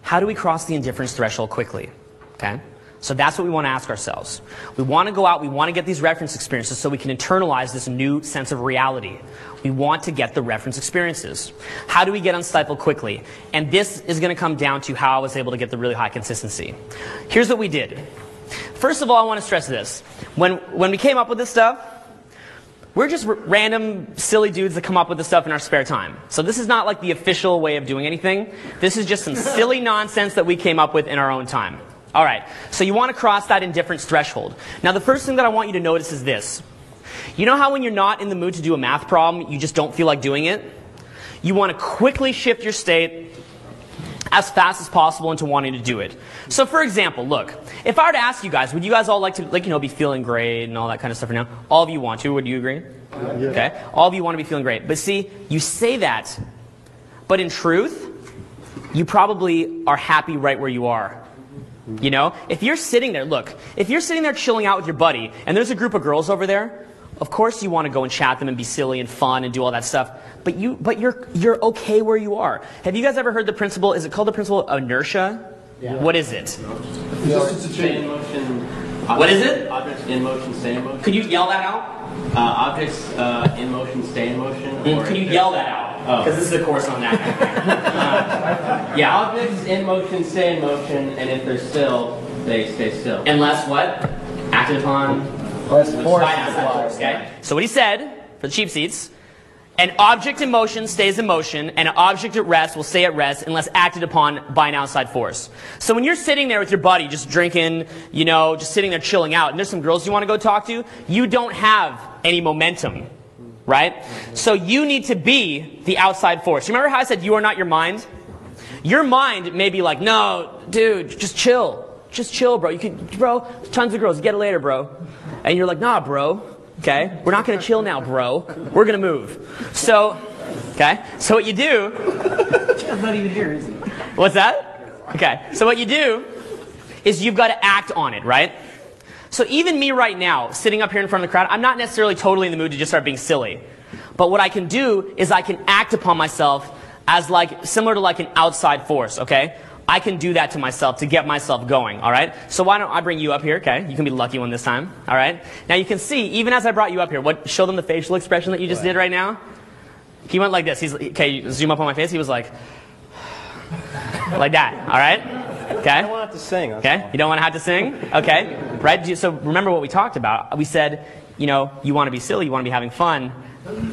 how do we cross the indifference threshold quickly? Okay? So that's what we want to ask ourselves. We want to go out, we want to get these reference experiences so we can internalize this new sense of reality. We want to get the reference experiences. How do we get unstifled quickly? And this is going to come down to how I was able to get the really high consistency. Here's what we did. First of all, I want to stress this. When we came up with this stuff, we're just random, silly dudes that come up with this stuff in our spare time. So this is not like the official way of doing anything. This is just some silly nonsense that we came up with in our own time. All right, so you want to cross that indifference threshold. Now the first thing that I want you to notice is this. You know how when you're not in the mood to do a math problem, you just don't feel like doing it? You want to quickly shift your state as fast as possible into wanting to do it. So for example, look, if I were to ask you guys, would you guys all like to, be feeling great and all that kind of stuff right now? All of you want to, would you agree? Yeah. Okay, all of you want to be feeling great. But see, you say that, but in truth, you probably are happy right where you are. You know, if you're sitting there, look, if you're sitting there chilling out with your buddy, and there's a group of girls over there, of course you want to go and chat them and be silly and fun and do all that stuff. But you're okay where you are. Have you guys ever heard the principle? Is it called the principle of inertia? Yeah. What is it? Stay in motion. What is it? Objects in motion, stay in motion. Could you yell that out? Objects in motion, stay in motion. Can you yell that out? Because this is a course on that. Yeah. Objects in motion, stay in motion, and if they're still, they stay still. Unless what? Acted upon. Unless force By outside force. Okay. So what he said for the cheap seats. An object in motion stays in motion, and an object at rest will stay at rest unless acted upon by an outside force. So when you're sitting there with your buddy, just drinking, just sitting there chilling out, and there's some girls you want to go talk to, you don't have any momentum, right? So you need to be the outside force. Remember how I said you are not your mind? Your mind may be like, no, dude, just chill. Just chill, bro. Bro, tons of girls, get it later, bro. And you're like, nah, bro. Okay, we're not going to chill now, bro. We're going to move. So what you do... That's not even here, is it? What's that? Okay, so what you do is you've got to act on it, right? So even me right now, sitting up here in front of the crowd, I'm not necessarily totally in the mood to just start being silly. But what I can do is I can act upon myself as similar to an outside force, okay? I can do that to myself to get myself going, all right? So why don't I bring you up here, okay? You can be the lucky one this time, all right? Now you can see, even as I brought you up here, show them the facial expression that you just did right now? He went like this. Okay, zoom up on my face. He was like that, all right? Okay? I don't want to have to sing. Okay? You don't want to have to sing? Okay. Right? So remember what we talked about. We said, you want to be silly, you want to be having fun.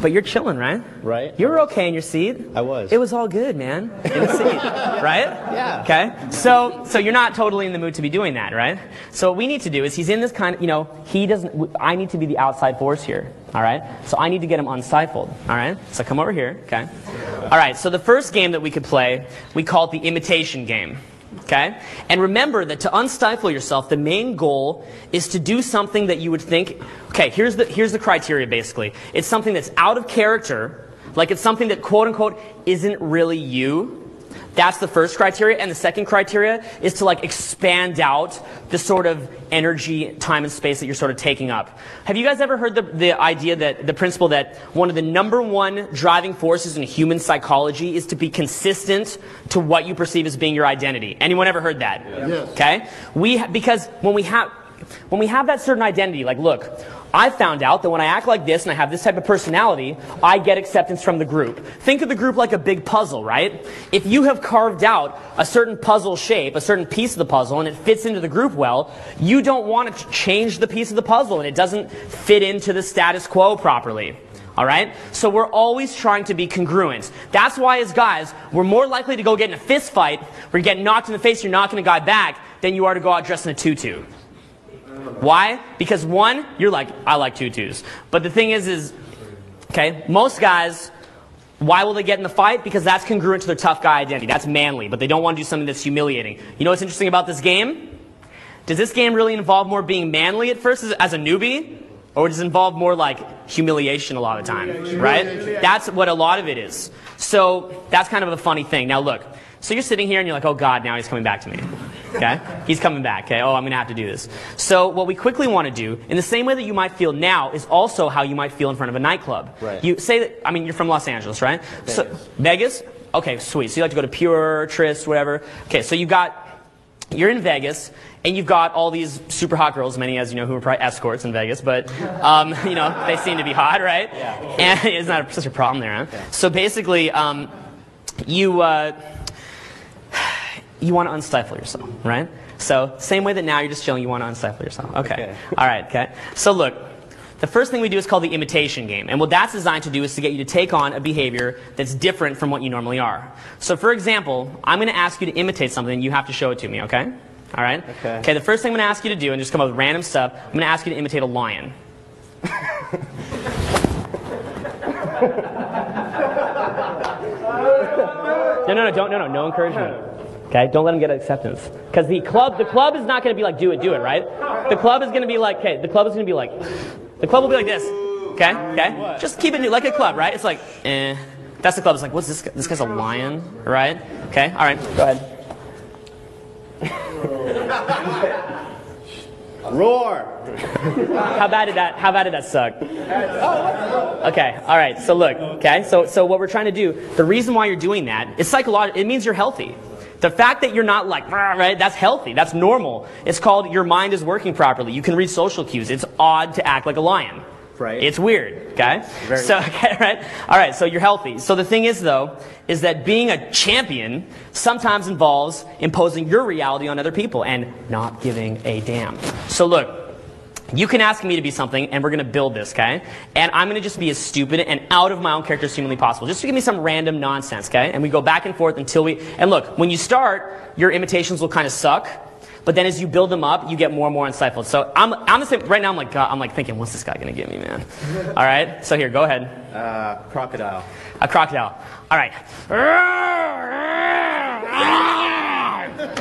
But you're chilling, right? Right. You were okay in your seat. I was. It was all good, man. In the seat, right? Yeah. Okay. So you're not totally in the mood to be doing that, right? So what we need to do is he's in this kind of, he doesn't. I need to be the outside force here. All right. So I need to get him unstifled. All right. So come over here. Okay. All right. So the first game that we could play, we call it the imitation game. Okay? And remember that to unstifle yourself, the main goal is to do something that you would think, okay, here's the criteria basically. It's something that's out of character, like it's something that quote unquote isn't really you. That's the first criteria. And the second criteria is to expand out the sort of energy, time, and space that you're sort of taking up. Have you guys ever heard the idea that the principle that one of the #1 driving forces in human psychology is to be consistent to what you perceive as being your identity? Anyone ever heard that? Yes. Okay? Because when we have that certain identity, look, I found out that when I act like this and I have this type of personality, I get acceptance from the group. Think of the group like a big puzzle, right? If you have carved out a certain puzzle shape, a certain piece of the puzzle, and it fits into the group well, you don't want to change the piece of the puzzle and it doesn't fit into the status quo properly. All right? So we're always trying to be congruent. That's why as guys, we're more likely to go get in a fist fight where you get knocked in the face, you're knocking a guy back, than you are to go out dressed in a tutu. Why? Because one, you're like, I like tutus. But the thing is, okay, most guys, why will they get in the fight? Because that's congruent to their tough guy identity. That's manly, but they don't want to do something that's humiliating. You know what's interesting about this game? Does this game really involve more being manly at first as a newbie? Or does it involve more humiliation a lot of the time, right? That's what a lot of it is. So that's kind of a funny thing. Now look, so you're sitting here and you're like, oh God, now he's coming back to me. Okay? He's coming back. Okay? Oh, I'm going to have to do this. So what we quickly want to do, in the same way that you might feel now, is also how you might feel in front of a nightclub. Right. You say that, you're from Los Angeles, right? Vegas. So, Vegas? Okay, sweet. So you like to go to Pure, Tryst, whatever. Okay, so you're in Vegas, and you've got all these super hot girls, many as you know, who are probably escorts in Vegas, but you know, they seem to be hot, right? Yeah. And it's not such a problem there, huh? Yeah. So basically, you want to unstifle yourself, right? So same way that now you're just chilling, you want to unstifle yourself. Okay. All right. Okay. So look. The first thing we do is called the imitation game. And what that's designed to do is to get you to take on a behavior that's different from what you normally are. So for example, I'm going to ask you to imitate something and you have to show it to me, okay? All right? Okay. Okay, the first thing I'm going to ask you to do, and just come up with random stuff, I'm going to ask you to imitate a lion. No encouragement. Okay, don't let him get acceptance. Because the club is not going to be like, do it, right? The club is going to be like, okay, the club is going to be like, the club will be like this. Okay, okay? Just keep it like a club, right? It's like, eh. That's the club. It's like, what's this guy? This guy's a lion, right? Okay, all right, go ahead. Roar! How bad did that suck? Okay, all right, so look, okay? So what we're trying to do, the reason why you're doing that is psychological. It means you're healthy. The fact that you're not like, right, that's healthy, that's normal. It's called your mind is working properly. You can read social cues. It's odd to act like a lion. Right. It's weird, okay? Okay, right? All right, so you're healthy. So the thing is, though, is that being a champion sometimes involves imposing your reality on other people and not giving a damn. So look, you can ask me to be something, and we're going to build this, okay? And I'm going to just be as stupid and out of my own character as humanly possible. Just to give me some random nonsense, okay? And we go back and forth until we... And look, when you start, your imitations will kind of suck. But then as you build them up, you get more and more unstifled. So I'm the same... Right now, I'm like, God, I'm like thinking, what's this guy going to give me, man? All right? So here, go ahead. Crocodile. A crocodile. All right.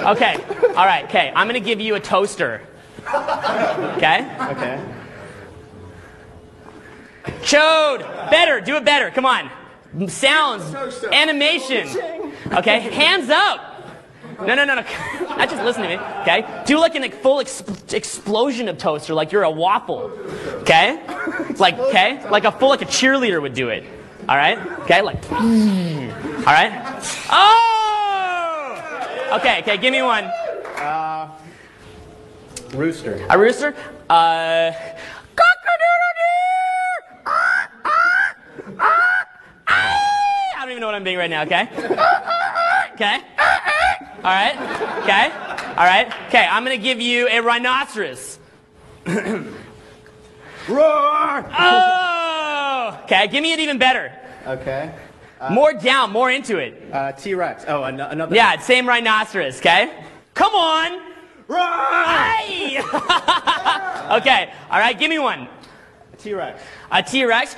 Okay. All right. Okay. I'm going to give you a toaster. Okay? Okay. Chode! Better! Do it better. Come on. Sounds. Animation. Okay? Hands up! No. Not just listen to me. Okay? Do like a full explosion of toaster like you're a waffle. Okay? Like a cheerleader would do it. Alright? Okay? Like. Alright? Oh! Okay, give me one. Rooster. A rooster? I don't even know what I'm doing right now, okay? Okay? Alright? Okay? Alright? Okay, I'm gonna give you a rhinoceros. Roar! Oh! Okay, give me it even better. Okay. More down, more into it. T-Rex. Oh, another. Yeah, same rhinoceros, okay? Come on! Roar! Hey! Okay, alright, give me one. T-Rex. A T-Rex.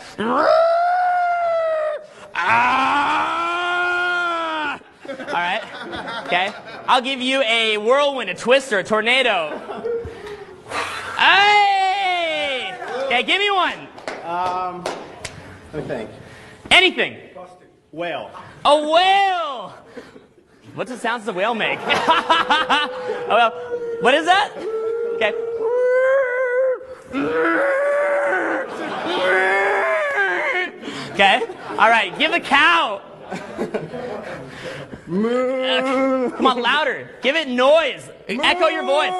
Ah! Alright, okay. I'll give you a whirlwind, a twister, a tornado. Hey! Okay, give me one. Let me think. Anything. Whale. A whale! What's the sounds the whale make? Oh, well, what is that? Okay. Okay. All right. Give the cow. Come on, louder. Give it noise. Echo your voice.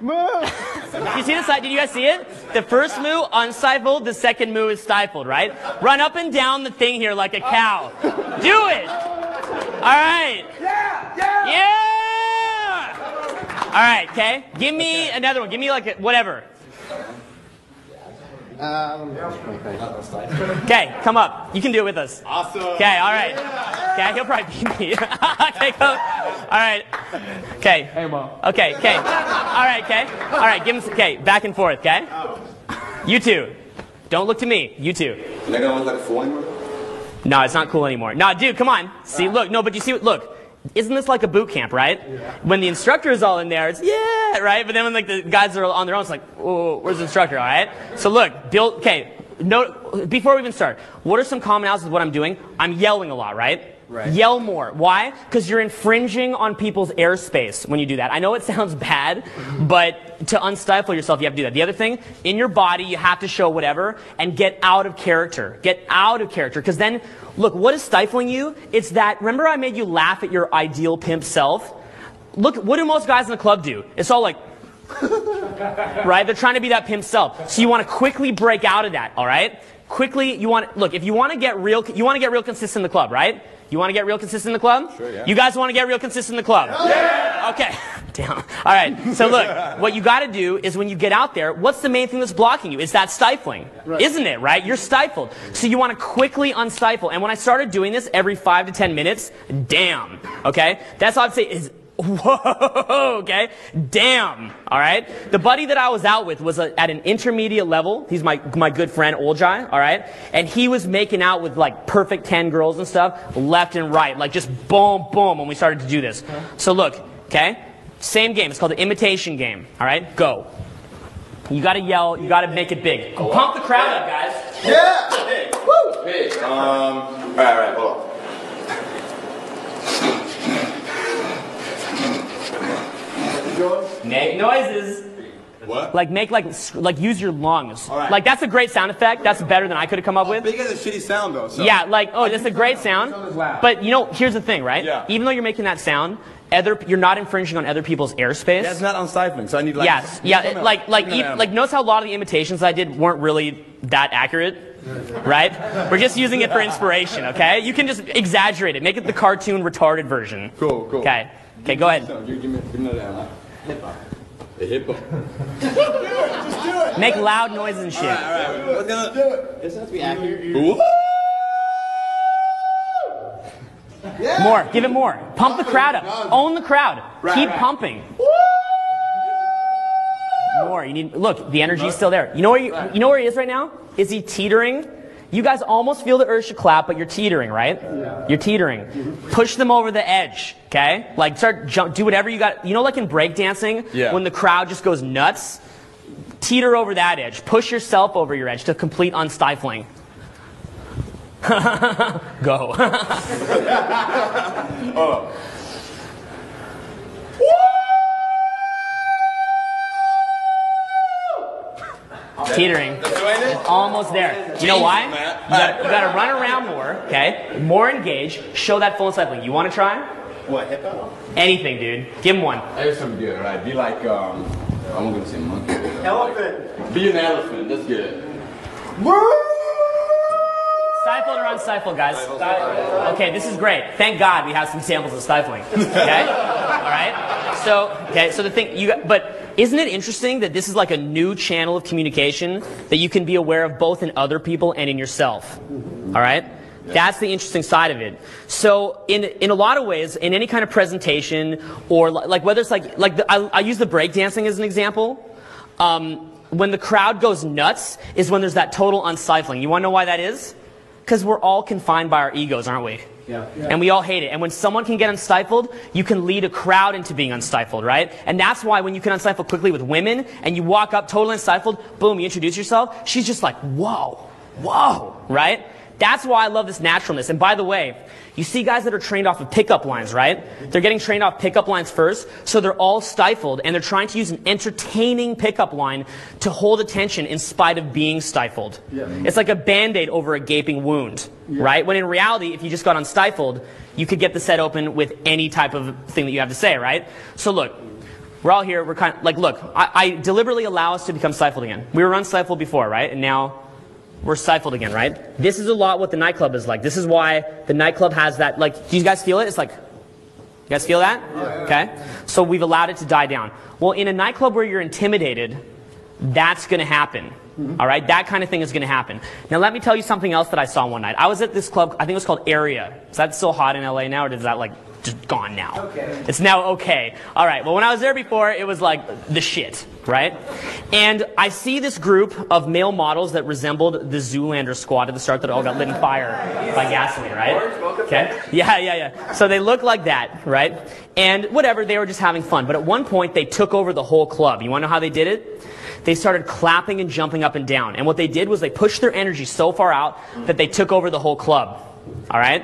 You see this side? Did you guys see it? The first moo unstifled. The second moo is stifled. Right? Run up and down the thing here like a cow. Do it. All right. Yeah. All right. Okay. Give me another one. Give me like whatever. Okay, come up. You can do it with us. Awesome. Okay, all right. Okay, he'll probably beat me. Okay, go. All right. Okay. Hey, Mom. Okay. All right. Okay. All right. Give him. Okay, back and forth. Okay. You two. Don't look to me. You two. They're gonna look like cool anymore? No, it's not cool anymore. No, dude, come on. See, look. No, but you see, look. Isn't this like a boot camp, right? Yeah. When the instructor is all in there, it's yeah, right? But then when like the guys are on their own, it's like, oh, where's the instructor, all right? So look, before we even start, what are some commonalities with what I'm doing? I'm yelling a lot, right? Yell more. Why? Because you're infringing on people's airspace when you do that. I know it sounds bad, but to unstifle yourself, you have to do that. The other thing, in your body, you have to show whatever and get out of character. Get out of character. Because then, look, what is stifling you? It's that, remember I made you laugh at your ideal pimp self? Look, what do most guys in the club do? It's all like, right? They're trying to be that pimp self. So you want to quickly break out of that, all right? Quickly, look, if you want to get real consistent in the club, right? You want to get real consistent in the club? Sure, yeah. You guys want to get real consistent in the club? Yeah! Okay. Damn. All right. So look, what you got to do is when you get out there, what's the main thing that's blocking you? It's that stifling. Right. Isn't it, right? You're stifled. So you want to quickly unstifle. And when I started doing this every 5 to 10 minutes, damn. Okay? That's all I'd say is, whoa, okay? Damn, all right? The buddy that I was out with was at an intermediate level. He's my good friend, Oljai, all right? And he was making out with like perfect 10 girls and stuff, left and right, like just boom, boom when we started to do this. So look, okay? Same game. It's called the imitation game, all right? Go. You got to yell. You got to make it big. Pump the crowd up, guys. Yeah! Big. Woo! Big. All right, hold on. Make noises. What? Like use your lungs. All right. Like that's a great sound effect. That's better than I could have come up with. Big is a shitty sound though. So. Yeah, like that's a great sound. But you know, here's the thing, right? Yeah. Even though you're making that sound, you're not infringing on other people's airspace. That's not unstifling. So I need like. Yes. Yeah. Like notice how a lot of the imitations I did weren't really that accurate. Right? We're just using it for inspiration, okay? You can just exaggerate it. Make it the cartoon retarded version. Cool. Okay. Okay, go ahead. Give me another hippo. A hippo. Just do it. Make loud noises and shit. All right. What's gonna do it? This has to be accurate. Yeah. More. Give it more. Pump the crowd up. Own the crowd. Keep pumping. More. You need. Look, the energy's still there. You know where he is right now? Is he teetering? You guys almost feel the urge to clap, but you're teetering, right? Yeah. You're teetering. Push them over the edge, okay? Like do whatever you got. You know, like in breakdancing, when the crowd just goes nuts, teeter over that edge. Push yourself over your edge to complete unstifling. Go. Teetering. Almost there. You know why? You got to run around more, okay? More engaged. Show that full stifling. You want to try? What, hippo? Anything, dude. Give him one. There's something good, all right? Be like, I'm going to say monkey. Elephant. Be an elephant. That's good. Stifled or unstifled, guys? Okay, this is great. Thank God we have some samples of stifling. Okay? All right? So the thing, but isn't it interesting that this is like a new channel of communication that you can be aware of both in other people and in yourself? All right? That's the interesting side of it. So in a lot of ways, in any kind of presentation, or like whether it's I use the breakdancing as an example. When the crowd goes nuts is when there's that total unstifling. You want to know why that is? Because we're all confined by our egos, aren't we? Yeah. And we all hate it. And when someone can get unstifled, you can lead a crowd into being unstifled, right? And that's why when you can unstifle quickly with women, and you walk up totally unstifled, boom, you introduce yourself, she's just like, whoa, right? That's why I love this naturalness. And by the way, you see guys that are trained off of pickup lines, right? They're getting trained off pickup lines first, so they're all stifled, and they're trying to use an entertaining pickup line to hold attention in spite of being stifled. Yeah. It's like a Band-Aid over a gaping wound, right? When in reality, if you just got unstifled, you could get the set open with any type of thing that you have to say, right? So look, we're all here, we're kind of like, look, I deliberately allow us to become stifled again. We were unstifled before, right? And now we're stifled again, right? This is a lot what the nightclub is like. This is why the nightclub has that, like, do you guys feel it? It's like, you guys feel that? Yeah. Okay? So we've allowed it to die down. Well, in a nightclub where you're intimidated, that's going to happen. All right? That kind of thing is going to happen. Now, let me tell you something else that I saw one night. I was at this club, I think it was called Area. Is that still hot in LA now, or is that, like, just gone now? Okay. It's now okay. All right. Well, when I was there before, it was like the shit, right? And I see this group of male models that resembled the Zoolander squad at the start that all got lit on fire by gasoline, right? Okay. Yeah. So they look like that, right? And whatever, they were just having fun. But at one point, they took over the whole club. You want to know how they did it? They started clapping and jumping up and down. And what they did was they pushed their energy so far out that they took over the whole club. All right?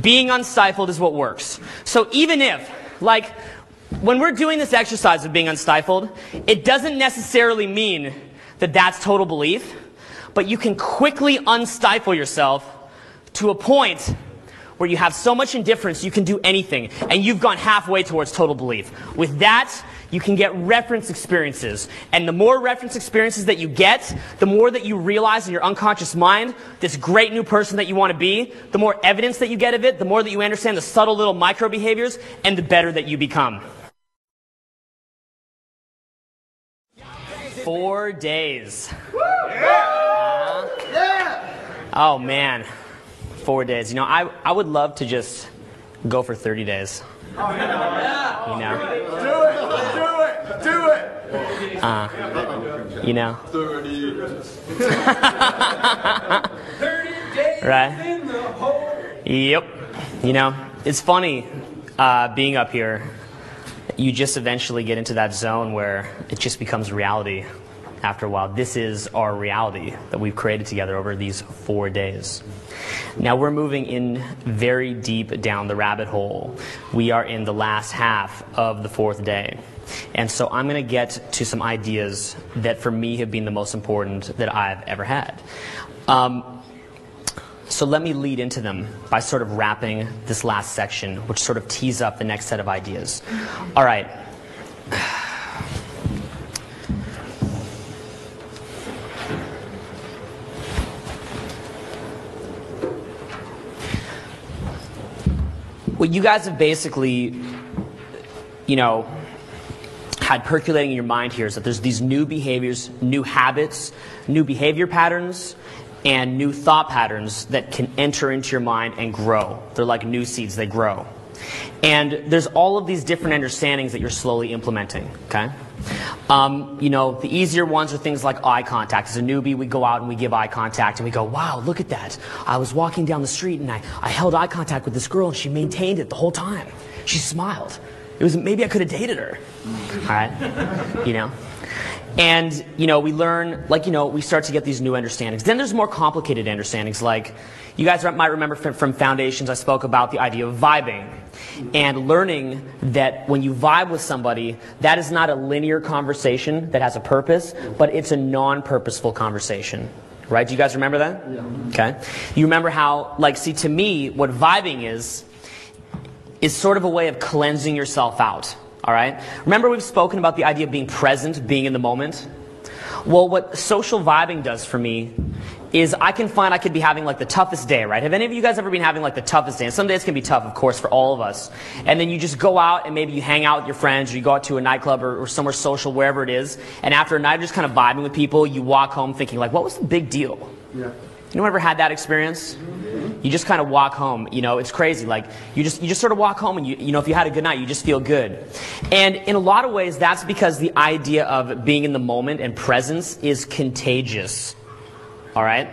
being unstifled is what works. So even if, like, when we're doing this exercise of being unstifled, it doesn't necessarily mean that that's total belief, but you can quickly unstifle yourself to a point where you have so much indifference you can do anything, and you've gone halfway towards total belief. With that, you can get reference experiences. And the more reference experiences that you get, the more that you realize in your unconscious mind this great new person that you want to be, the more evidence that you get of it, the more that you understand the subtle little micro behaviors, and the better that you become. 4 days. Oh man, 4 days. You know, I would love to just go for 30 days. Oh, yeah. You know? Do it. You know? 30 days Right? in the hole. Yep. You know, it's funny being up here. You just eventually get into that zone where it just becomes reality after a while. This is our reality that we've created together over these 4 days. Now we're moving in very deep down the rabbit hole. We are in the last half of the 4th day. And so I'm going to get to some ideas that for me have been the most important that I've ever had. So let me lead into them by sort of wrapping this last section, which sort of tees up the next set of ideas. All right. What you guys have basically, you know, had percolating in your mind here is that there's these new behaviors, new habits, new behavior patterns, and new thought patterns that can enter into your mind and grow. They're like new seeds, they grow. And there's all of these different understandings that you're slowly implementing, okay? You know, the easier ones are things like eye contact. As a newbie, we go out and we give eye contact and we go, wow, look at that. I was walking down the street and I held eye contact with this girl and she maintained it the whole time. She smiled. It was, maybe I could have dated her, all right? You know? And, you know, we learn, like, you know, we start to get these new understandings. Then there's more complicated understandings, like, you guys might remember from Foundations, I spoke about the idea of vibing. And learning that when you vibe with somebody, that is not a linear conversation that has a purpose, but it's a non-purposeful conversation. Right? Do you guys remember that? Yeah. Okay. You remember how, like, see, to me, what vibing is sort of a way of cleansing yourself out. All right? Remember we've spoken about the idea of being present, being in the moment? Well, what social vibing does for me is I can find I could be having like the toughest day, right? Have any of you guys ever been having like the toughest day? And some days can be tough, of course, for all of us. And then you just go out and maybe you hang out with your friends or you go out to a nightclub or somewhere social, wherever it is. And after a night of just kind of vibing with people, you walk home thinking like, what was the big deal? Yeah. Anyone ever had that experience? You just kind of walk home, you know, it's crazy. Like, you just sort of walk home and you know, if you had a good night, you just feel good. And in a lot of ways, that's because the idea of being in the moment and presence is contagious. All right?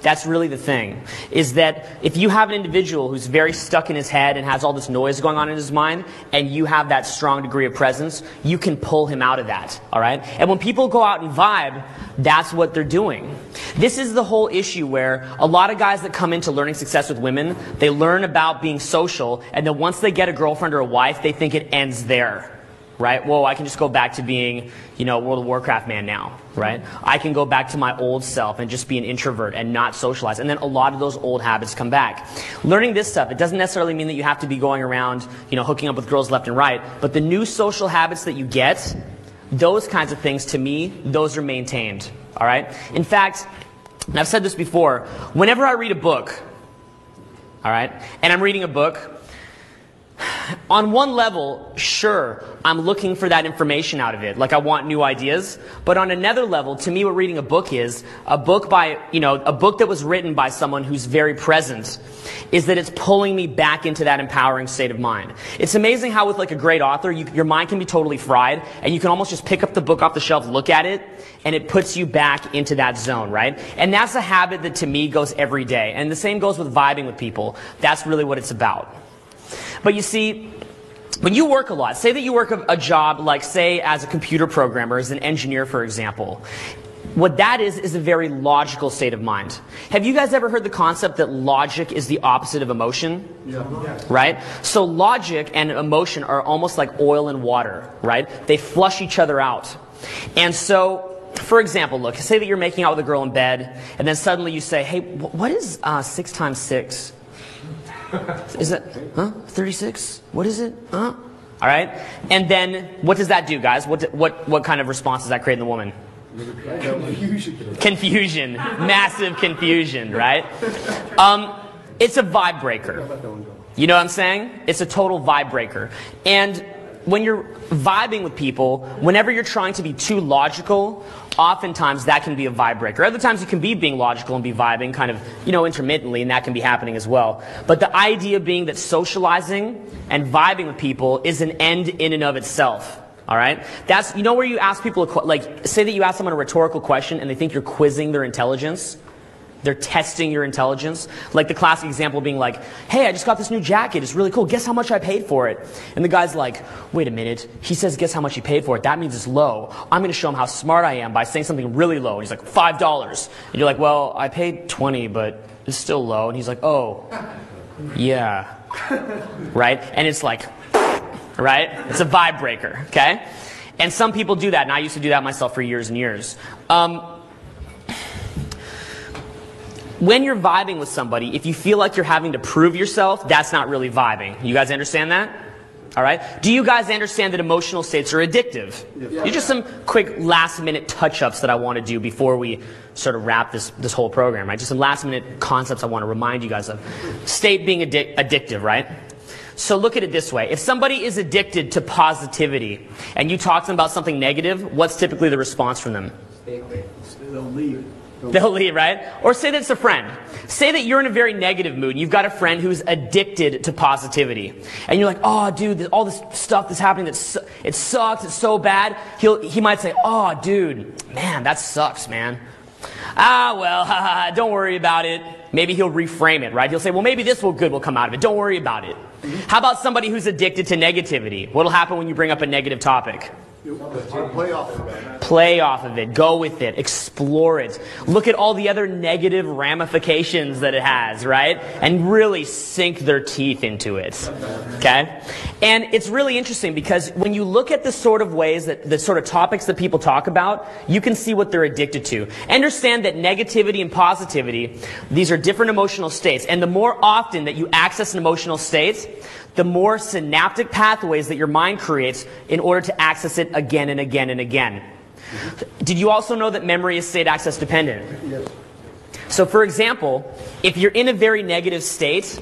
That's really the thing, is that if you have an individual who's very stuck in his head and has all this noise going on in his mind, and you have that strong degree of presence, you can pull him out of that, all right? And when people go out and vibe, that's what they're doing. This is the whole issue where a lot of guys that come into learning success with women, they learn about being social, and then once they get a girlfriend or a wife, they think it ends there. Right? Whoa, I can just go back to being, you know, World of Warcraft man now, right? I can go back to my old self and just be an introvert and not socialize. And then a lot of those old habits come back. Learning this stuff, it doesn't necessarily mean that you have to be going around, you know, hooking up with girls left and right. But the new social habits that you get, those kinds of things, to me, those are maintained. All right? In fact, and I've said this before, whenever I read a book, all right, and I'm reading a book, on one level, sure, I'm looking for that information out of it. Like, I want new ideas. But on another level, to me, what reading a book is, a book by, you know, a book that was written by someone who's very present, is that it's pulling me back into that empowering state of mind. It's amazing how with like a great author, your mind can be totally fried, and you can almost just pick up the book off the shelf, look at it, and it puts you back into that zone, right? And that's a habit that to me goes every day. And the same goes with vibing with people. That's really what it's about. But you see, when you work a lot, say that you work a job like, say, as a computer programmer, as an engineer, for example, what that is a very logical state of mind. Have you guys ever heard the concept that logic is the opposite of emotion? Yeah. Right? So logic and emotion are almost like oil and water, right? They flush each other out. And so, for example, look, say that you're making out with a girl in bed, and then suddenly you say, hey, what is 6 times 6? Is it, 36? What is it? All right? And then, what does that do, guys? What kind of response does that create in the woman? Confusion. Massive confusion, right? It's a vibe breaker. You know what I'm saying? It's a total vibe breaker. And when you're vibing with people, whenever you're trying to be too logical, oftentimes that can be a vibe breaker. Other times you can be being logical and be vibing kind of, intermittently, and that can be happening as well. But the idea being that socializing and vibing with people is an end in and of itself. All right? That's, where you ask people, say that you ask someone a rhetorical question and they think you're quizzing their intelligence. They're testing your intelligence. Like the classic example being like, hey, I just got this new jacket. It's really cool. Guess how much I paid for it? And the guy's like, wait a minute. He says, guess how much he paid for it. That means it's low. I'm going to show him how smart I am by saying something really low. And he's like, $5. And you're like, well, I paid 20, but it's still low. And he's like, oh, yeah. Right? And it's like, right? It's a vibe breaker, okay? And some people do that, and I used to do that myself for years and years. When you're vibing with somebody, if you feel like you're having to prove yourself, that's not really vibing. You guys understand that? All right? Do you guys understand that emotional states are addictive? Yes. These are some quick last-minute touch-ups that I want to do before we sort of wrap this whole program, right? Just some last-minute concepts I want to remind you guys of. State being addictive, right? So look at it this way. If somebody is addicted to positivity and you talk to them about something negative, what's typically the response from them? They'll leave. They'll leave, right? Or say that it's a friend. Say that you're in a very negative mood and you've got a friend who's addicted to positivity. And you're like, oh, dude, all this stuff that's happening, it sucks, it's so bad. He might say, oh, dude, man, that sucks, man. Well, don't worry about it. Maybe he'll reframe it, right? He'll say, well, maybe this good will come out of it. Don't worry about it. How about somebody who's addicted to negativity? What'll happen when you bring up a negative topic? Play off of it. Play off of it. Go with it. Explore it. Look at all the other negative ramifications that it has, right? And really sink their teeth into it. Okay? And it's really interesting because when you look at the sort of ways that the sort of topics that people talk about, you can see what they're addicted to. Understand that negativity and positivity, these are different emotional states. And the more often that you access an emotional state, the more synaptic pathways that your mind creates in order to access it again and again and again. Did you also know that memory is state access dependent? Yes. So for example, if you're in a very negative state,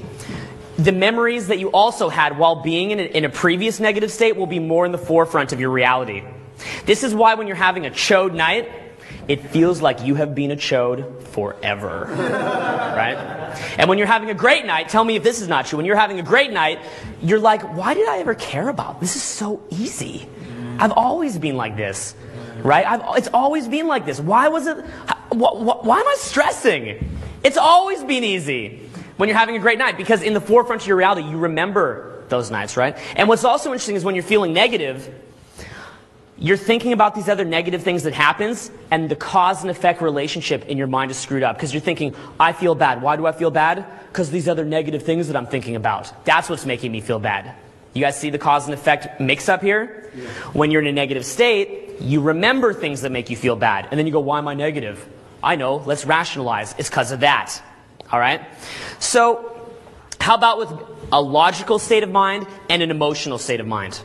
the memories that you also had while being in a previous negative state will be more in the forefront of your reality. This is why when you're having a chode night, it feels like you have been a chode forever, right? And when you're having a great night, tell me if this is not true. When you're having a great night, you're like, why did I ever care about this? This is so easy. I've always been like this, right? It's always been like this. Why was it? Why am I stressing? It's always been easy when you're having a great night because in the forefront of your reality, you remember those nights, right? And what's also interesting is when you're feeling negative, you're thinking about these other negative things that happens, and the cause and effect relationship in your mind is screwed up because you're thinking, I feel bad. Why do I feel bad? Because these other negative things that I'm thinking about. That's what's making me feel bad. You guys see the cause and effect mix up here? Yeah. When you're in a negative state, you remember things that make you feel bad. And then you go, why am I negative? I know, let's rationalize. It's because of that. All right? So, how about with a logical state of mind and an emotional state of mind?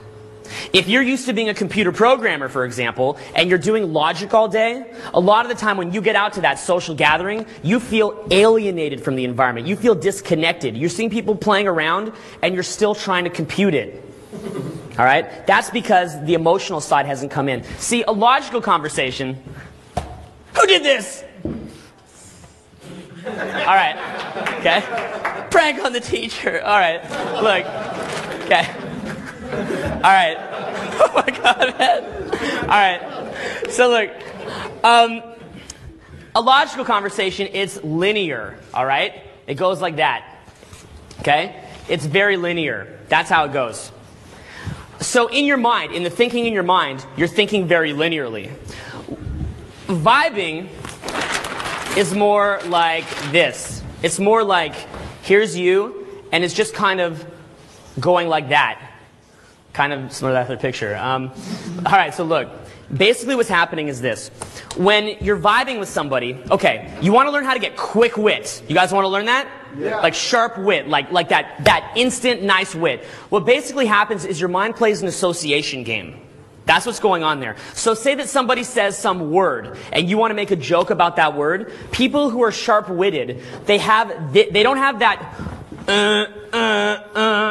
If you're used to being a computer programmer, for example, and you're doing logic all day, a lot of the time when you get out to that social gathering, you feel alienated from the environment. You feel disconnected. You're seeing people playing around, and you're still trying to compute it. All right? That's because the emotional side hasn't come in. See, a logical conversation, who did this? All right. Okay? Prank on the teacher. All right. Look. Okay. All right. Oh my God, man. All right. So look, a logical conversation, it's linear. All right. It goes like that. Okay. It's very linear. That's how it goes. So in your mind, in the thinking in your mind, you're thinking very linearly. vibing is more like this. It's more like, here's you, and it's just kind of going like that. Kind of similar to that other picture. All right, so look. Basically what's happening is this. When you're vibing with somebody, okay, you want to learn how to get quick wit. You guys want to learn that? Yeah. Like sharp wit, like that instant nice wit. What basically happens is your mind plays an association game. That's what's going on there. So say that somebody says some word and you want to make a joke about that word. People who are sharp-witted, they don't have that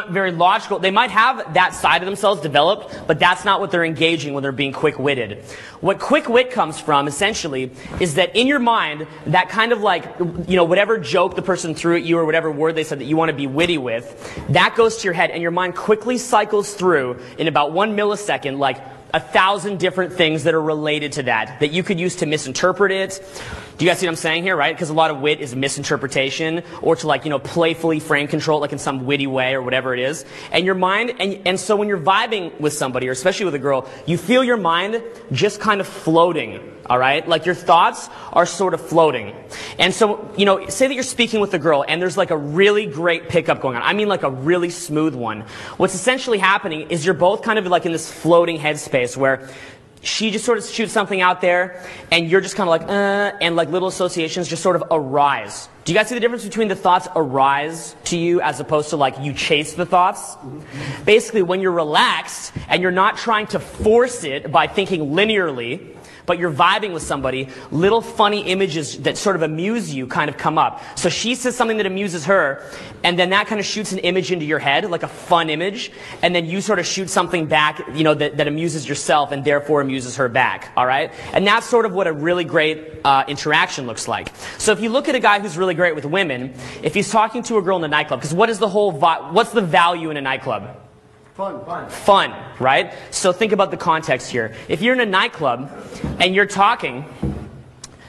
very logical. They might have that side of themselves developed, but that's not what they're engaging when they're being quick-witted. What quick wit comes from, essentially, is that in your mind, that kind of like, you know, whatever joke the person threw at you or whatever word they said that you want to be witty with, that goes to your head and your mind quickly cycles through in about 1 millisecond, like 1,000 different things that are related to that you could use to misinterpret it. Do you guys see what I'm saying here, right? Because a lot of wit is misinterpretation, or to like, you know, playfully frame control, like in some witty way or whatever it is. And your mind, and so when you're vibing with somebody, or especially with a girl, you feel your mind just kind of floating, all right? Like your thoughts are sort of floating. And so, you know, say that you're speaking with a girl and there's like a really great pickup going on. I mean like a really smooth one. What's essentially happening is you're both kind of like in this floating headspace where she just sort of shoots something out there, and you're just kind of like, and like little associations just sort of arise. Do you guys see the difference between the thoughts arise to you as opposed to like you chase the thoughts? Basically, when you're relaxed and you're not trying to force it by thinking linearly, but you're vibing with somebody, little funny images that sort of amuse you kind of come up. So she says something that amuses her, and then that kind of shoots an image into your head, like a fun image, and then you sort of shoot something back, you know, that amuses yourself and therefore amuses her back, all right? And that's sort of what a really great interaction looks like. So if you look at a guy who's really great with women, if he's talking to a girl in a nightclub, because what is the whole what's the value in a nightclub? Fun, right? So think about the context here. If you're in a nightclub and you're talking,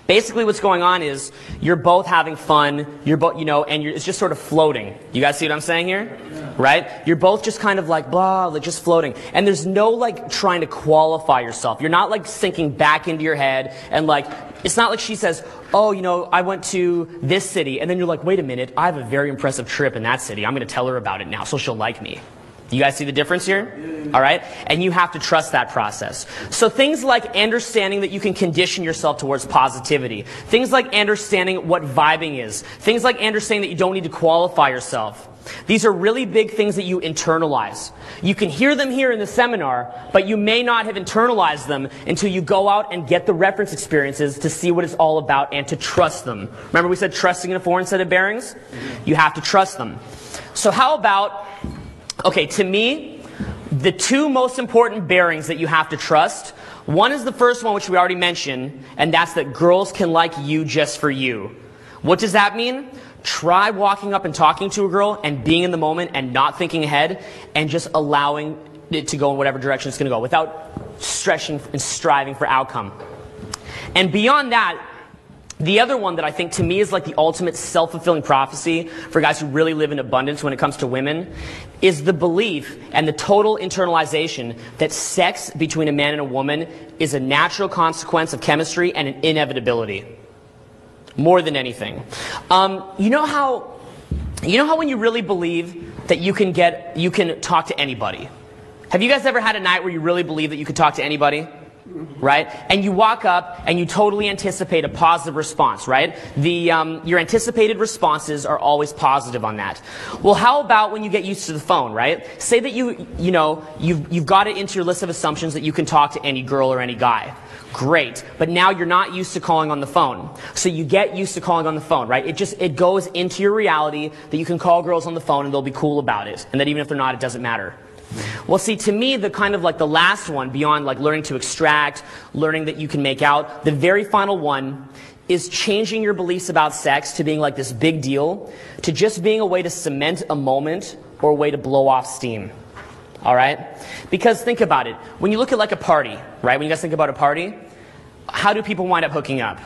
basically what's going on is you're both having fun, you're both, you know, and it's just sort of floating. You guys see what I'm saying here? Yeah. Right? You're both just kind of like blah, like just floating. And there's no like trying to qualify yourself. You're not like sinking back into your head and like, it's not like she says, oh, you know, I went to this city, and then you're like, wait a minute, I have a very impressive trip in that city. I'm going to tell her about it now so she'll like me. You guys see the difference here? All right? And you have to trust that process. So things like understanding that you can condition yourself towards positivity. Things like understanding what vibing is. Things like understanding that you don't need to qualify yourself. These are really big things that you internalize. You can hear them here in the seminar, but you may not have internalized them until you go out and get the reference experiences to see what it's all about and to trust them. Remember we said trusting in a foreign set of bearings? You have to trust them. So how about... Okay, to me, the two most important bearings that you have to trust, one is the first one, which we already mentioned, and that's that girls can like you just for you. What does that mean? Try walking up and talking to a girl and being in the moment and not thinking ahead and just allowing it to go in whatever direction it's going to go without stretching and striving for outcome. And beyond that, the other one that I think to me is like the ultimate self-fulfilling prophecy for guys who really live in abundance when it comes to women is the belief and the total internalization that sex between a man and a woman is a natural consequence of chemistry and an inevitability. More than anything. You know how when you really believe that you can talk to anybody? Have you guys ever had a night where you really believe that you could talk to anybody? Right? And you walk up and you totally anticipate a positive response, right? Your anticipated responses are always positive on that. Well, how about when you get used to the phone, right? Say that you've got it into your list of assumptions that you can talk to any girl or any guy. Great. But now you're not used to calling on the phone. So you get used to calling on the phone, right? It goes into your reality that you can call girls on the phone and they'll be cool about it. And that even if they're not, it doesn't matter. Well, see, to me, the kind of like the last one, beyond like learning to extract, learning that you can make out, the very final one is changing your beliefs about sex to being like this big deal, to just being a way to cement a moment or a way to blow off steam. All right? Because think about it. When you look at like a party, right? When you guys think about a party, how do people wind up hooking up?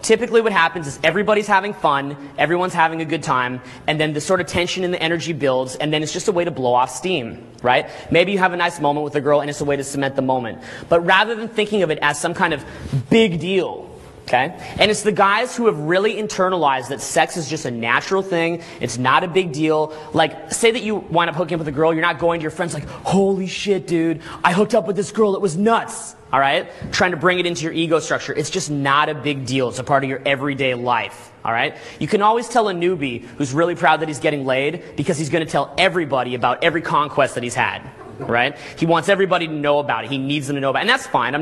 typically what happens is everybody's having fun, everyone's having a good time, and then the sort of tension and the energy builds, and then it's just a way to blow off steam, right? Maybe you have a nice moment with a girl and it's a way to cement the moment. But rather than thinking of it as some kind of big deal, okay? And it's the guys who have really internalized that sex is just a natural thing. It's not a big deal. Like, say that you wind up hooking up with a girl, you're not going to your friends like, holy shit, dude, I hooked up with this girl, it was nuts. All right? Trying to bring it into your ego structure. It's just not a big deal. It's a part of your everyday life. All right? You can always tell a newbie who's really proud that he's getting laid because he's going to tell everybody about every conquest that he's had. Right? He wants everybody to know about it. He needs them to know about it. And that's fine.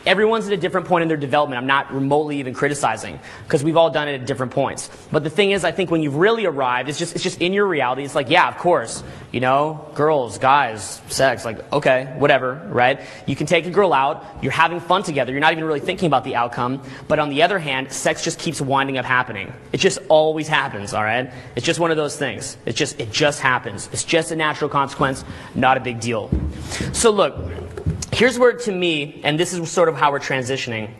Everyone's at a different point in their development. I'm not remotely even criticizing because we've all done it at different points. But the thing is, I think when you've really arrived, it's just in your reality. It's like, yeah, of course, you know, girls, guys, sex, like, okay, whatever, right? You can take a girl out. You're having fun together. You're not even really thinking about the outcome. But on the other hand, sex just keeps winding up happening. It just always happens, all right? It's just one of those things. It just happens. It's just a natural consequence, not a big deal. So look, here's where, to me, and this is sort of how we're transitioning,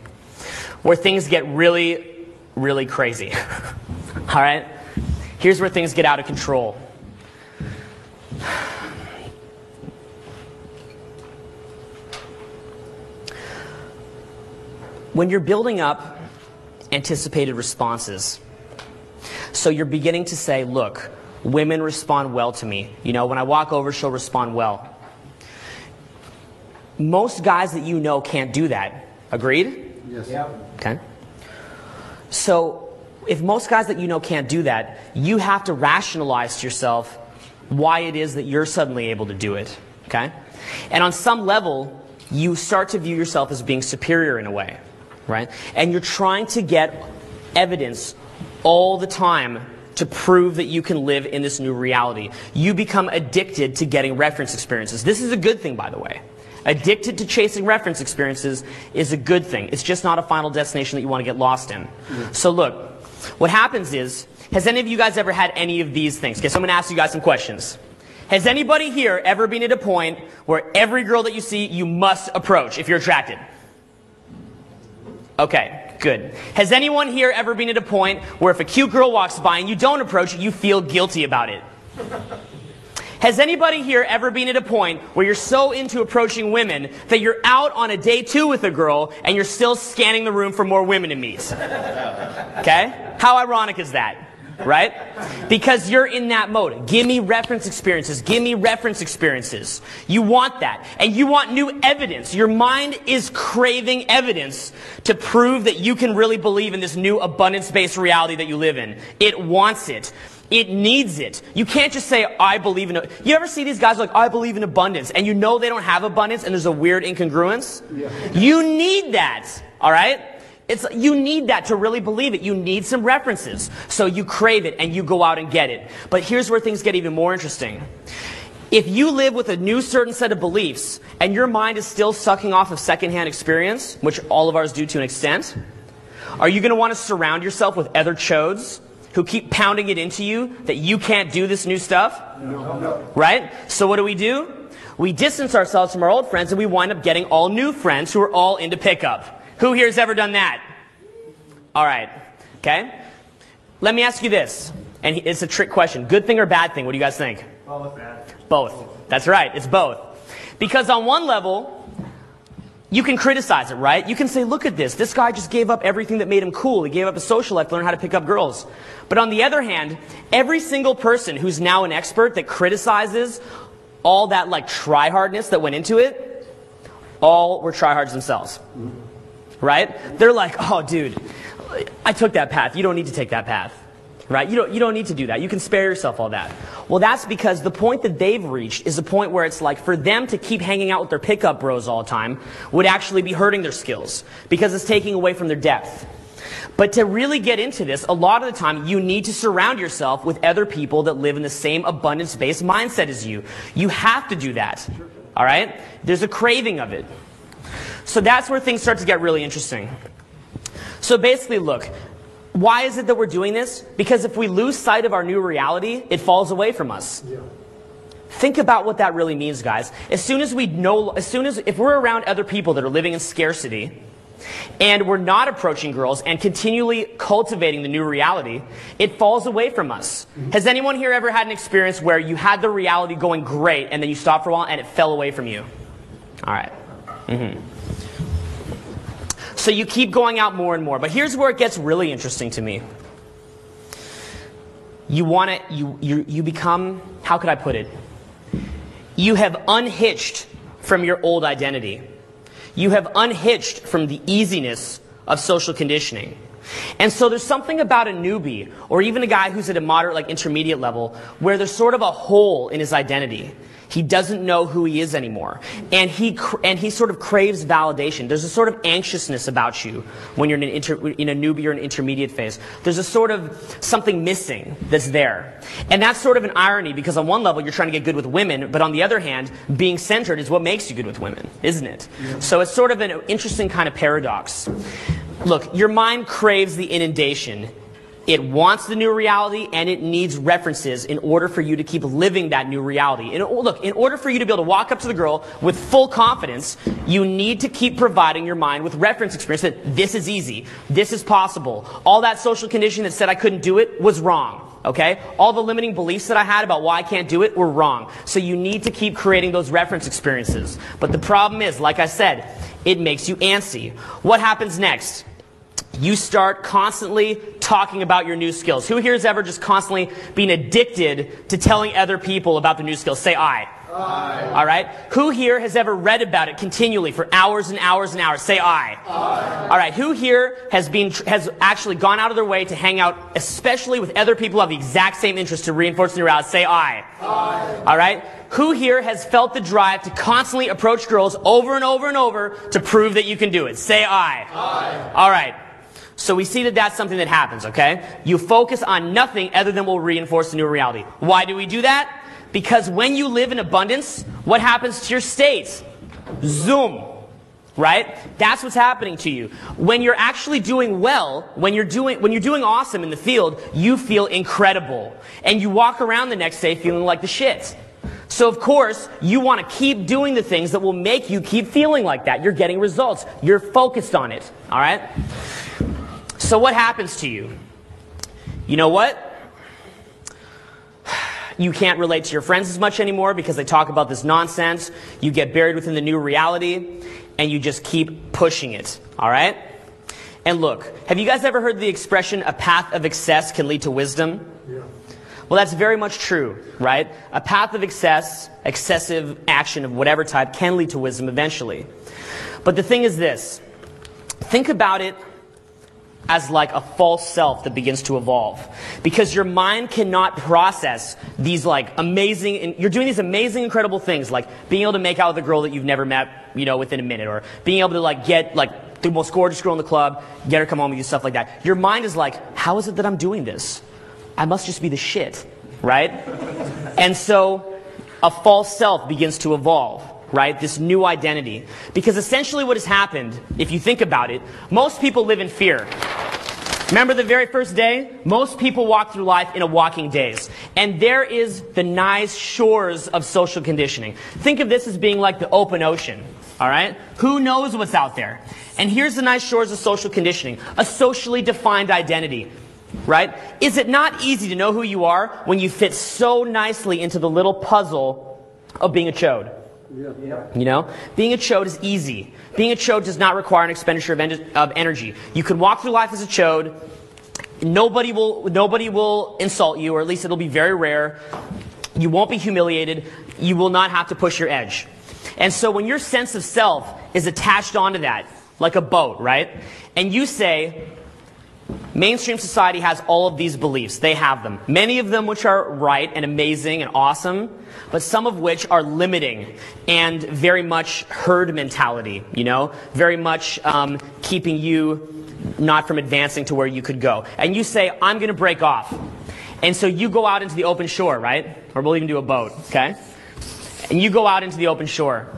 where things get really, really crazy. All right? Here's where things get out of control. When you're building up anticipated responses, so you're beginning to say, look, women respond well to me. You know, when I walk over, she'll respond well. Most guys that you know can't do that. Agreed? Yes. Yeah. Okay. So, if most guys that you know can't do that, you have to rationalize to yourself why it is that you're suddenly able to do it. Okay? And on some level, you start to view yourself as being superior in a way. Right? And you're trying to get evidence all the time to prove that you can live in this new reality. You become addicted to getting reference experiences. This is a good thing, by the way. Addicted to chasing reference experiences is a good thing. It's just not a final destination that you want to get lost in. So look, what happens is, has any of you guys ever had any of these things? Okay, so I'm going to ask you guys some questions. Has anybody here ever been at a point where every girl that you see, you must approach if you're attracted? Okay, good. Has anyone here ever been at a point where if a cute girl walks by and you don't approach it, you feel guilty about it? Has anybody here ever been at a point where you're so into approaching women that you're out on a day 2 with a girl and you're still scanning the room for more women to meet? Okay? How ironic is that? Right? Because you're in that mode. Give me reference experiences. Give me reference experiences. You want that. And you want new evidence. Your mind is craving evidence to prove that you can really believe in this new abundance-based reality that you live in. It wants it. It needs it. You can't just say, I believe in it. You ever see these guys like, I believe in abundance, and you know they don't have abundance, and there's a weird incongruence? Yeah. You need that. All right? You need that to really believe it. You need some references. So you crave it, and you go out and get it. But here's where things get even more interesting. If you live with a new certain set of beliefs, and your mind is still sucking off of secondhand experience, which all of ours do to an extent, are you going to want to surround yourself with other chodes who keep pounding it into you that you can't do this new stuff? No. Right? So what do? We distance ourselves from our old friends and we wind up getting all new friends who are all into pickup. Who here has ever done that? Alright. Okay? Let me ask you this. And it's a trick question. Good thing or bad thing? What do you guys think? Both. That's right. It's both. Because on one level, you can criticize it, right? You can say, look at this. This guy just gave up everything that made him cool. He gave up his social life to learn how to pick up girls. But on the other hand, every single person who's now an expert that criticizes all that like try-hardness that went into it, all were try-hards themselves. Right? They're like, oh dude, I took that path. You don't need to take that path. Right? You don't need to do that. You can spare yourself all that. Well, that's because the point that they've reached is a point where it's like for them to keep hanging out with their pickup bros all the time would actually be hurting their skills because it's taking away from their depth. But to really get into this, a lot of the time you need to surround yourself with other people that live in the same abundance-based mindset as you. You have to do that. All right? There's a craving of it. So that's where things start to get really interesting. So basically, look, why is it that we're doing this? Because if we lose sight of our new reality, it falls away from us. Yeah. Think about what that really means, guys. If we're around other people that are living in scarcity, and we're not approaching girls and continually cultivating the new reality, it falls away from us. Has anyone here ever had an experience where you had the reality going great and then you stopped for a while and it fell away from you? All right. So you keep going out more and more. But here's where it gets really interesting to me. You become, how could I put it? You have unhitched from your old identity. You have unhitched from the easiness of social conditioning. And so there's something about a newbie, or even a guy who's at a moderate, like intermediate level, where there's sort of a hole in his identity. He doesn't know who he is anymore. And he sort of craves validation. There's a sort of anxiousness about you when you're in a newbie or an intermediate phase. There's a sort of something missing that's there. And that's sort of an irony, because on one level you're trying to get good with women, but on the other hand, being centered is what makes you good with women, isn't it? Yeah. So it's sort of an interesting kind of paradox. Look, your mind craves the inundation. It wants the new reality, and it needs references in order for you to keep living that new reality. In order for you to be able to walk up to the girl with full confidence, you need to keep providing your mind with reference experience that this is easy, this is possible. All that social conditioning that said I couldn't do it was wrong. Okay? All the limiting beliefs that I had about why I can't do it were wrong. So you need to keep creating those reference experiences. But the problem is, like I said, it makes you antsy. What happens next? You start constantly talking about your new skills. Who here has ever just constantly been addicted to telling other people about the new skills? Say I. Aye. All right. Who here has ever read about it continually for hours and hours and hours? Say I. Aye. All right. Who here has actually gone out of their way to hang out, especially with other people who have the exact same interest to reinforce the new reality? Say I. Aye. All right. Who here has felt the drive to constantly approach girls over and over and over to prove that you can do it? Say I. Aye. All right. So we see that that's something that happens, okay? You focus on nothing other than will reinforce the new reality. Why do we do that? Because when you live in abundance, what happens to your state? Zoom. Right? That's what's happening to you. When you're actually doing well, when you're doing awesome in the field, you feel incredible. And you walk around the next day feeling like the shit. So of course, you want to keep doing the things that will make you keep feeling like that. You're getting results. You're focused on it. All right? So what happens to you? You know what? You can't relate to your friends as much anymore because they talk about this nonsense. You get buried within the new reality, and you just keep pushing it. All right? And look, have you guys ever heard the expression, a path of excess can lead to wisdom? Yeah. Well, that's very much true, right? A path of excess, excessive action of whatever type, can lead to wisdom eventually. But the thing is this. Think about it as like a false self that begins to evolve. Because your mind cannot process these like amazing, you're doing these amazing, incredible things, like being able to make out with a girl that you've never met, within a minute, or being able to like get like the most gorgeous girl in the club, get her come home with you, stuff like that. Your mind is like, how is it that I'm doing this? I must just be the shit, right? And so a false self begins to evolve. Right? This new identity. Because essentially what has happened, if you think about it, most people live in fear. Remember the very first day? Most people walk through life in a walking daze. And there is the nice shores of social conditioning. Think of this as being like the open ocean. All right? Who knows what's out there? And here's the nice shores of social conditioning. A socially defined identity. Right? Is it not easy to know who you are when you fit so nicely into the little puzzle of being a chode? Yeah. Being a chode is easy. Being a chode does not require an expenditure of energy. You can walk through life as a chode. Nobody will insult you, or at least it'll be very rare. You won't be humiliated. You will not have to push your edge. And so when your sense of self is attached onto that, like a boat, right? And you say, mainstream society has all of these beliefs. They have them. Many of them which are right and amazing and awesome, but some of which are limiting and very much herd mentality, very much keeping you not from advancing to where you could go. And you say, I'm going to break off. And so you go out into the open shore, right? Or we'll even do a boat, okay? And you go out into the open shore.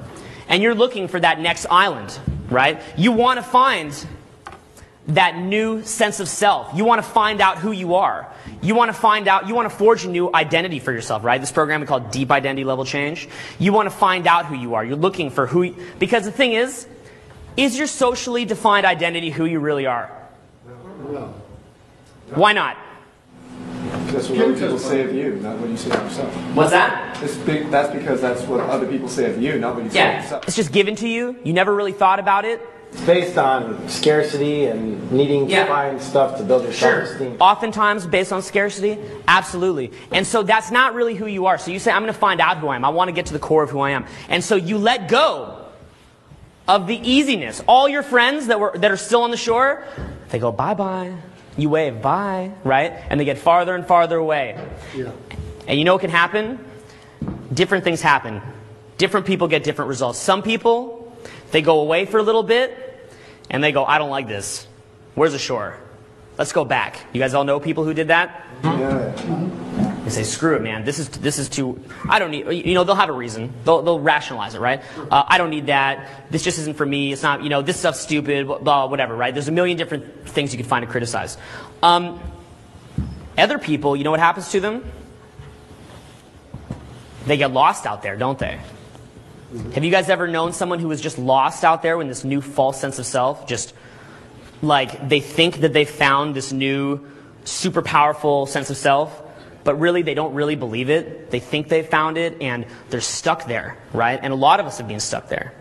And you're looking for that next island, right? You want to find that new sense of self. You want to find out who you are. You want to forge a new identity for yourself, right? This program we call Deep Identity Level Change. You want to find out who you are. You're looking for because the thing is, Is your socially defined identity who you really are? No. Why not? That's what other people say of you, not what you say of yourself. What's that? That's because that's what other people say of you, not what you say of yourself. It's just given to you. You never really thought about it. It's based on scarcity and needing to find stuff to build your self-esteem. Oftentimes based on scarcity. Absolutely. And so that's not really who you are. So you say, I'm going to find out who I am. I want to get to the core of who I am. And so you let go of the easiness. All your friends that are still on the shore, they go bye-bye. You wave bye, right? And they get farther and farther away. Yeah. And you know what can happen? Different things happen. Different people get different results. Some people, they go away for a little bit, and they go, I don't like this. Where's the shore? Let's go back. You guys all know people who did that? Yeah. They say, screw it, man. This is too, I don't need, you know, they'll have a reason. They'll rationalize it, right? I don't need that. This just isn't for me. It's not, you know, this stuff's stupid, blah, whatever, right? There's a million different things you can find to criticize. Other people, you know what happens to them? They get lost out there, don't they? Have you guys ever known someone who was just lost out there in this new false sense of self? Just like they think that they found this new super powerful sense of self, but really they don't really believe it. They think they found it and they're stuck there, right? And a lot of us have been stuck there,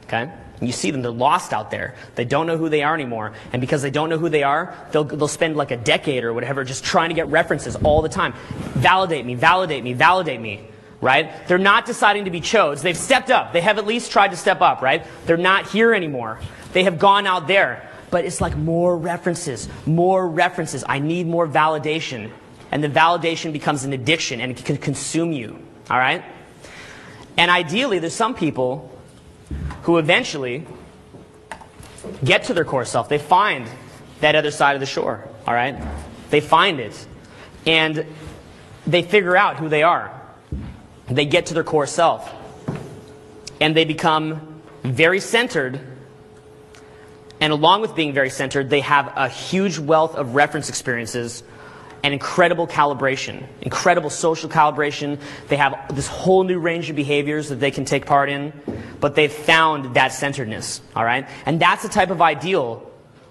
okay? And you see them, they're lost out there. They don't know who they are anymore. And because they don't know who they are, they'll spend like a decade or whatever just trying to get references all the time. Validate me, validate me, validate me. Right? They're not deciding to be chose. They've stepped up. They have at least tried to step up, right? They're not here anymore. They have gone out there. But it's like more references, more references. I need more validation. And the validation becomes an addiction and it can consume you. All right? And ideally, there's some people who eventually get to their core self. They find that other side of the shore. All right? They find it. And they figure out who they are. They get to their core self. And they become very centered. And along with being very centered, they have a huge wealth of reference experiences and incredible calibration, incredible social calibration. They have this whole new range of behaviors that they can take part in. But they've found that centeredness. All right? And that's the type of ideal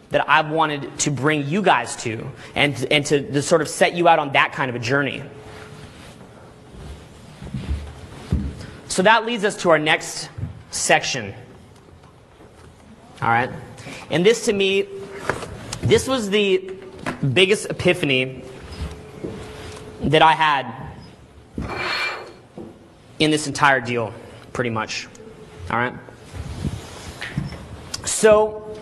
that I've wanted to bring you guys to. And to sort of set you out on that kind of a journey. So that leads us to our next section. All right? And this to me, this was the biggest epiphany that I had in this entire deal, pretty much. All right? So,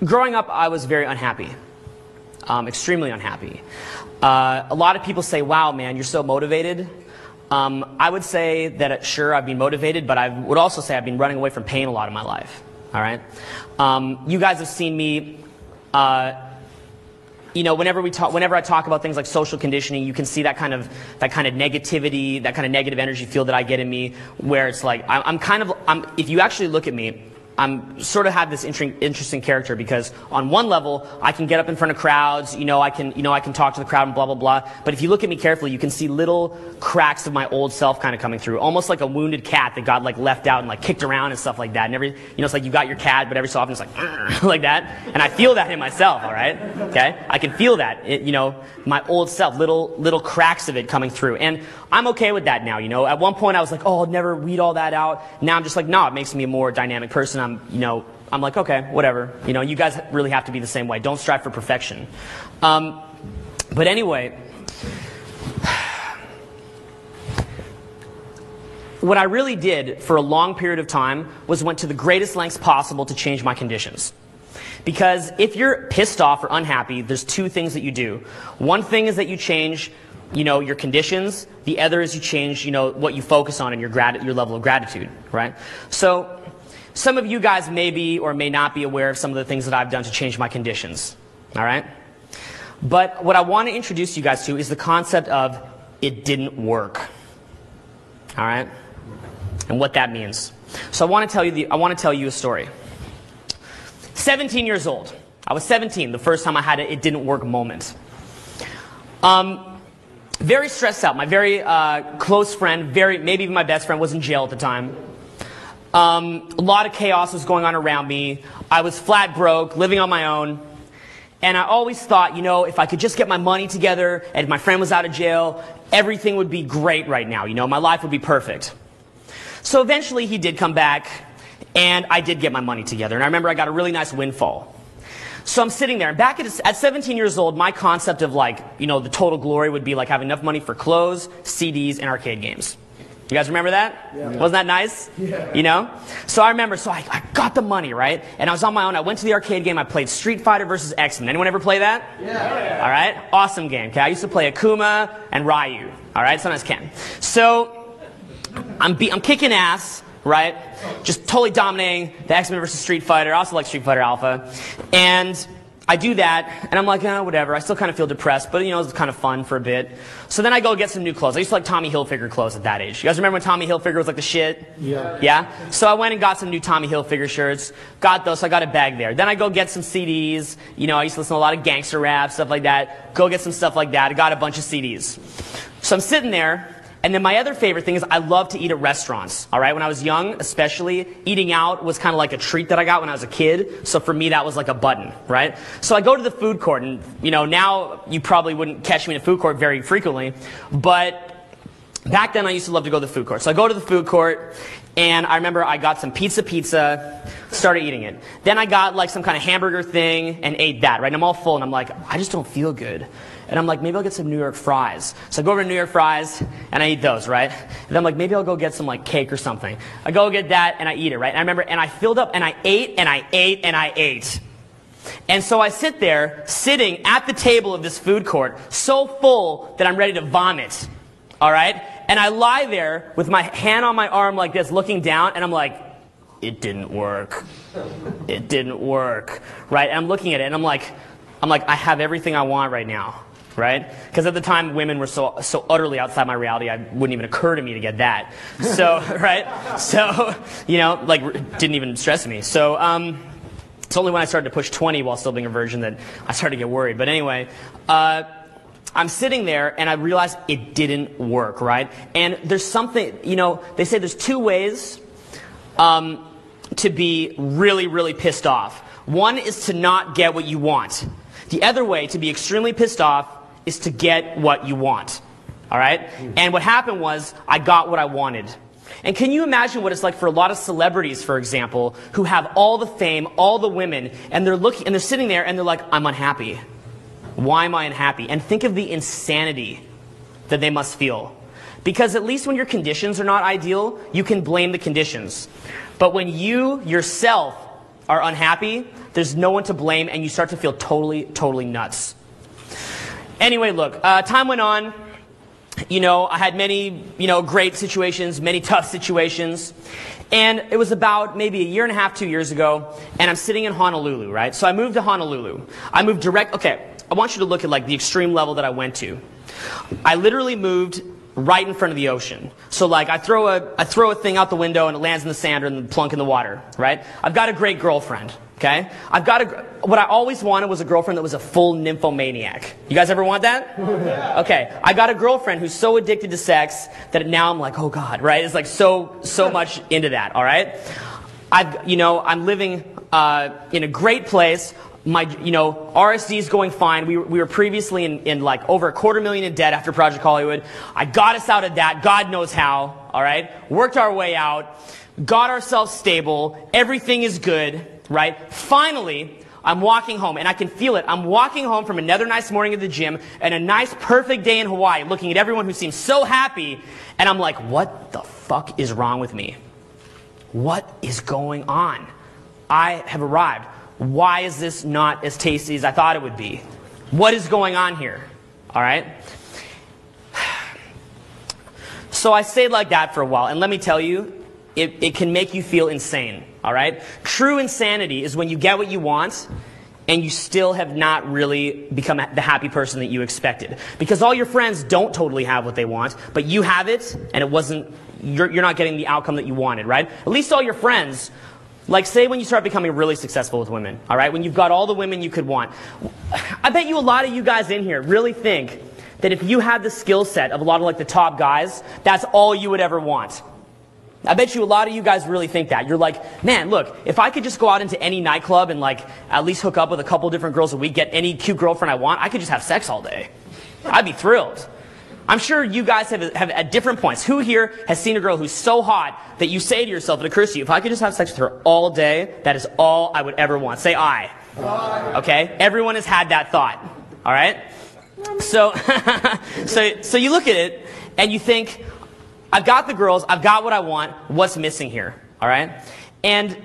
growing up, I was very unhappy. Extremely unhappy. A lot of people say, wow, man, you're so motivated. I would say that, sure, I've been motivated, but I would also say I've been running away from pain a lot of my life. All right? You guys have seen me, you know, whenever I talk about things like social conditioning, you can see that kind of negativity, that kind of negative energy field that I get in me, where it's like, if you actually look at me, I'm sort of have this interesting character because on one level, I can get up in front of crowds, I can talk to the crowd and blah, blah, blah. But if you look at me carefully, you can see little cracks of my old self kind of coming through, almost like a wounded cat that got like left out and like kicked around and stuff like that. And it's like you got your cat, but every so often it's like, like that. And I feel that in myself, all right? Okay? I can feel that, my old self, little cracks of it coming through. And I'm okay with that now, At one point I was like, oh, I'll never weed all that out. Now I'm just like, no, it makes me a more dynamic person. I'm like, okay, whatever. You guys really have to be the same way. Don't strive for perfection. But anyway, what I really did for a long period of time was went to the greatest lengths possible to change my conditions. Because if you're pissed off or unhappy, there's two things that you do. One thing is that you change your conditions. The other is you change, what you focus on and your level of gratitude, right? So, some of you guys may be or may not be aware of some of the things that I've done to change my conditions, all right? But what I want to introduce you guys to is the concept of it didn't work, all right? And what that means. So I want to tell you a story. 17 years old. I was 17 the first time I had it didn't work moment. Very stressed out. My very close friend, maybe even my best friend, was in jail at the time. A lot of chaos was going on around me. I was flat broke, living on my own. And I always thought, you know, if I could just get my money together and if my friend was out of jail, everything would be great right now. You know, my life would be perfect. So eventually he did come back, and I did get my money together. And I remember I got a really nice windfall. So I'm sitting there, and back at 17 years old, my concept of like, you know, the total glory would be like having enough money for clothes, CDs, and arcade games. You guys remember that? Yeah. Wasn't that nice? Yeah. You know? So I remember, so I got the money, right? And I was on my own. I went to the arcade game. I played Street Fighter versus X-Men. Anyone ever play that? Yeah. All right? Awesome game, okay? I used to play Akuma and Ryu. All right? Sometimes Ken. So I'm kicking ass, right? Just totally dominating the X-Men versus Street Fighter. I also like Street Fighter Alpha. And I do that, and I'm like, oh, whatever. I still kind of feel depressed, but, you know, it's kind of fun for a bit. So then I go get some new clothes. I used to like Tommy Hilfiger clothes at that age. You guys remember when Tommy Hilfiger was like the shit? Yeah. Yeah? So I went and got some new Tommy Hilfiger shirts. Got those, so I got a bag there. Then I go get some CDs. You know, I used to listen to a lot of gangster rap, stuff like that. Go get some stuff like that. I got a bunch of CDs. So I'm sitting there. And then my other favorite thing is I love to eat at restaurants, all right? When I was young, especially, eating out was kind of like a treat that I got when I was a kid. So for me, that was like a button, right? So I go to the food court, and, you know, now you probably wouldn't catch me in a food court very frequently. But back then, I used to love to go to the food court. So I go to the food court, and I remember I got some pizza, started eating it. Then I got like some kind of hamburger thing and ate that, right? And I'm all full, and I'm like, I just don't feel good. And I'm like, maybe I'll get some New York fries. So I go over to New York fries, and I eat those, right? And then I'm like, maybe I'll go get some like cake or something. I go get that, and I eat it, right? And I remember, and I filled up, and I ate, and I ate, and I ate. And so I sit there, sitting at the table of this food court, so full that I'm ready to vomit, all right? And I lie there with my hand on my arm like this, looking down, and I'm like, it didn't work. It didn't work, right? And I'm looking at it, and I'm like, I have everything I want right now. Right? Because at the time, women were so utterly outside my reality, it wouldn't even occur to me to get that. So, right? So, you know, like, didn't even stress me. So, it's only when I started to push 20 while still being a virgin that I started to get worried. But anyway, I'm sitting there, and I realized it didn't work, right? And there's something, you know, they say there's two ways to be really, really pissed off. One is to not get what you want. The other way to be extremely pissed off is to get what you want, all right? And what happened was I got what I wanted. And can you imagine what it's like for a lot of celebrities, for example, who have all the fame, all the women, and they're sitting there and they're like, I'm unhappy. Why am I unhappy? And think of the insanity that they must feel. Because at least when your conditions are not ideal, you can blame the conditions. But when you yourself are unhappy, there's no one to blame, and you start to feel totally, totally nuts. Anyway, look, time went on. You know, I had many, you know, great situations, many tough situations. And it was about maybe a year and a half, 2 years ago, and I'm sitting in Honolulu, right? So I moved to Honolulu. I moved okay, I want you to look at like the extreme level that I went to. I literally moved right in front of the ocean. So like I throw a thing out the window and it lands in the sand or plunk in the water, right? I've got a great girlfriend. Okay? What I always wanted was a girlfriend that was a full nymphomaniac. You guys ever want that? Okay. I got a girlfriend who's so addicted to sex that now I'm like, oh God, right? It's like so much into that, all right? I'm living in a great place. My, RSD is going fine. We were previously in like over $250,000 in debt after Project Hollywood. I got us out of that. God knows how, all right? Worked our way out. Got ourselves stable. Everything is good. Right? Finally, I'm walking home, and I can feel it. I'm walking home from another nice morning at the gym and a nice, perfect day in Hawaii, looking at everyone who seems so happy, and I'm like, what the fuck is wrong with me? What is going on? I have arrived. Why is this not as tasty as I thought it would be? What is going on here? All right? So I stayed like that for a while, and let me tell you, it can make you feel insane. All right? True insanity is when you get what you want and you still have not really become the happy person that you expected. Because all your friends don't totally have what they want, but you have it and you're not getting the outcome that you wanted, right? At least all your friends, like say when you start becoming really successful with women, all right? When you've got all the women you could want. I bet you a lot of you guys in here really think that if you had the skill set of a lot of like the top guys, that's all you would ever want. I bet you a lot of you guys really think that. You're like, man, look, if I could just go out into any nightclub and like at least hook up with a couple different girls a week, get any cute girlfriend I want, I could just have sex all day. I'd be thrilled. I'm sure you guys have at different points. Who here has seen a girl who's so hot that you say to yourself, it occurs to you, if I could just have sex with her all day, that is all I would ever want. Say I. Okay? Everyone has had that thought. All right? So, so you look at it and you think, I've got the girls, I've got what I want, what's missing here? All right? And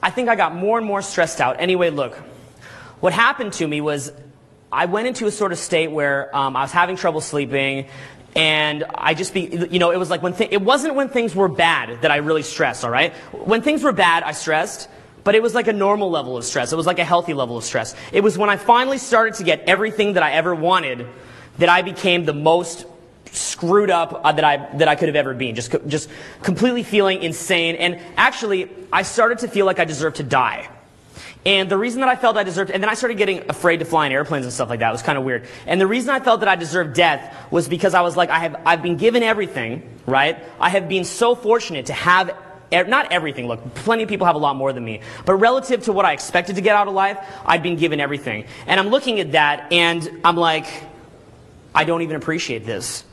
I think I got more and more stressed out. Anyway, look, what happened to me was I went into a sort of state where I was having trouble sleeping, and I just it was like it wasn't when things were bad that I really stressed, all right? When things were bad, I stressed, but it was like a normal level of stress. It was like a healthy level of stress. It was when I finally started to get everything that I ever wanted that I became the most screwed up that I could have ever been. Just completely feeling insane. And actually, I started to feel like I deserved to die. And the reason that I felt I deserved, and then I started getting afraid to fly in airplanes and stuff like that. It was kind of weird. And the reason I felt that I deserved death was because I was like, I've been given everything, right? I have been so fortunate to have, not everything, look, plenty of people have a lot more than me. But relative to what I expected to get out of life, I'd been given everything. And I'm looking at that, and I'm like, I don't even appreciate this.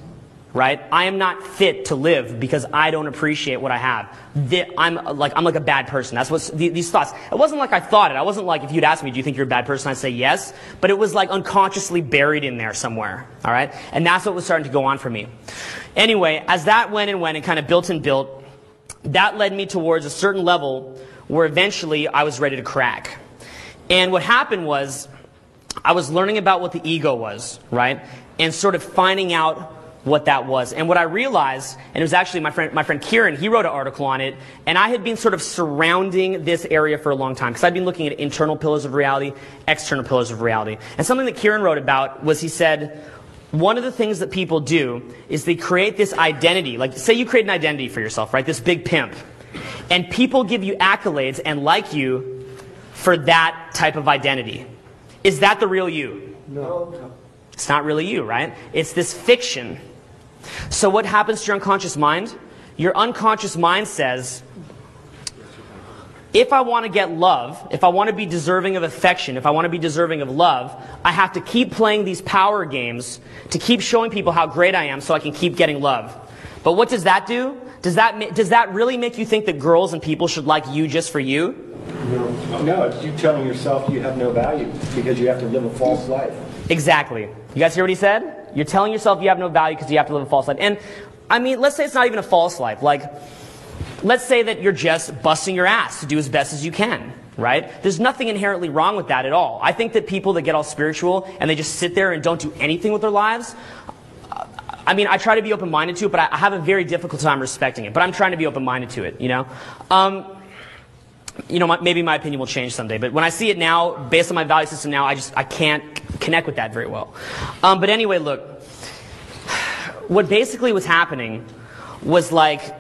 Right? I am not fit to live because I don't appreciate what I have. I'm like a bad person. That's what these thoughts. It wasn't like I thought it. I wasn't like, if you'd ask me, do you think you're a bad person? I'd say yes. But it was like unconsciously buried in there somewhere. All right? And that's what was starting to go on for me. Anyway, as that went and kind of built and built, that led me towards a certain level where eventually I was ready to crack. And what happened was I was learning about what the ego was, right? And sort of finding out what that was. And what I realized, and it was actually my friend Kieran, he wrote an article on it, and I had been sort of surrounding this area for a long time, because I'd been looking at internal pillars of reality, external pillars of reality. And something that Kieran wrote about was, he said, one of the things that people do is they create this identity. Like, say you create an identity for yourself, right? This big pimp. And people give you accolades and like you for that type of identity. Is that the real you? No. It's not really you, right? It's this fiction. So what happens to your unconscious mind? Your unconscious mind says, if I want to get love, if I want to be deserving of affection, if I want to be deserving of love, I have to keep playing these power games to keep showing people how great I am so I can keep getting love. But what does that do? Does that really make you think that girls and people should like you just for you? No, it's you telling yourself you have no value because you have to live a false life. Exactly. You guys hear what he said? You're telling yourself you have no value because you have to live a false life. And, I mean, let's say it's not even a false life. Like, let's say that you're just busting your ass to do as best as you can, right? There's nothing inherently wrong with that at all. I think that people that get all spiritual and they just sit there and don't do anything with their lives, I mean, I try to be open-minded to it, but I have a very difficult time respecting it. But I'm trying to be open-minded to it, you know? Maybe my opinion will change someday, but when I see it now, based on my value system now, I can't connect with that very well. But anyway, look, what basically was happening was like,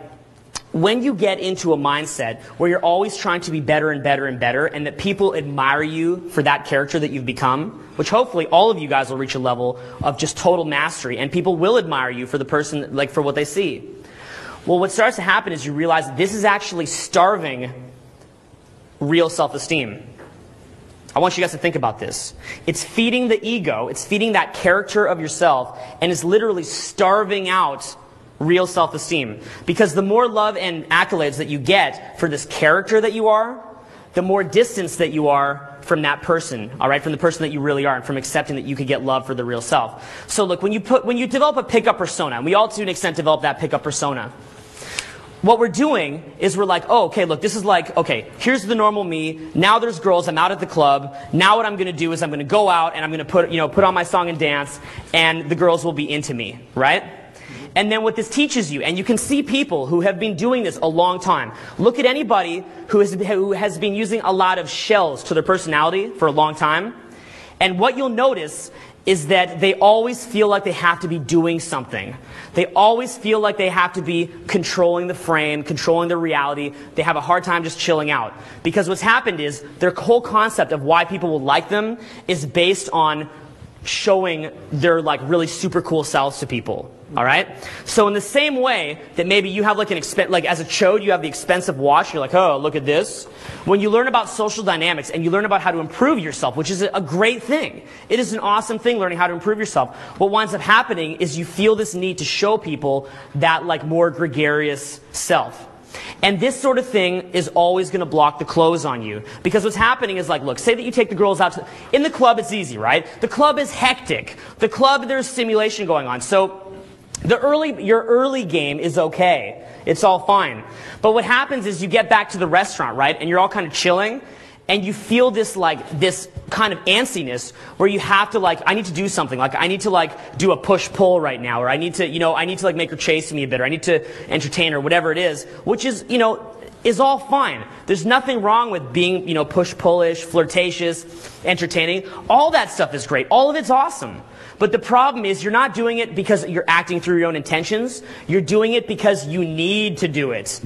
when you get into a mindset where you're always trying to be better and better and better, and that people admire you for that character that you've become, which hopefully all of you guys will reach a level of just total mastery, and people will admire you for the person, like for what they see. Well, what starts to happen is you realize this is actually starving real self-esteem. I want you guys to think about this. It's feeding the ego, it's feeding that character of yourself, and it's literally starving out real self-esteem. Because the more love and accolades that you get for this character that you are, the more distance that you are from that person, all right, from the person that you really are, and from accepting that you could get love for the real self. So look, when you develop a pickup persona, and we all to an extent develop that pickup persona, what we're doing is we're like, oh, okay, look, this is like, okay, here's the normal me. Now there's girls. I'm out at the club. Now what I'm going to do is I'm going to go out and I'm going to put on my song and dance, and the girls will be into me, right? And then what this teaches you, and you can see people who have been doing this a long time. Look at anybody who has been using a lot of shells to their personality for a long time. And what you'll notice is that they always feel like they have to be doing something. They always feel like they have to be controlling the frame, controlling the reality. They have a hard time just chilling out. Because what's happened is their whole concept of why people will like them is based on showing their like really super cool selves to people. All right. So in the same way that maybe you have like like as a chode, you have the expensive watch. You're like, oh, look at this. When you learn about social dynamics and you learn about how to improve yourself, which is a great thing. It is an awesome thing learning how to improve yourself. What winds up happening is you feel this need to show people that like more gregarious self. And this sort of thing is always going to block the close on you. Because what's happening is like, look, say that you take the girls out in the club, it's easy, right? The club is hectic. The club, there's stimulation going on. So your early game is okay. It's all fine. But what happens is you get back to the restaurant, right? And you're all kind of chilling. And you feel this kind of antsiness where you have to I need to do something. Like I need to do a push-pull right now. Or I need to make her chase me a bit. Or I need to entertain her, whatever it is. Which is, is all fine. There's nothing wrong with being, push-pullish, flirtatious, entertaining. All that stuff is great. All of it's awesome. But the problem is you're not doing it because you're acting through your own intentions. You're doing it because you need to do it.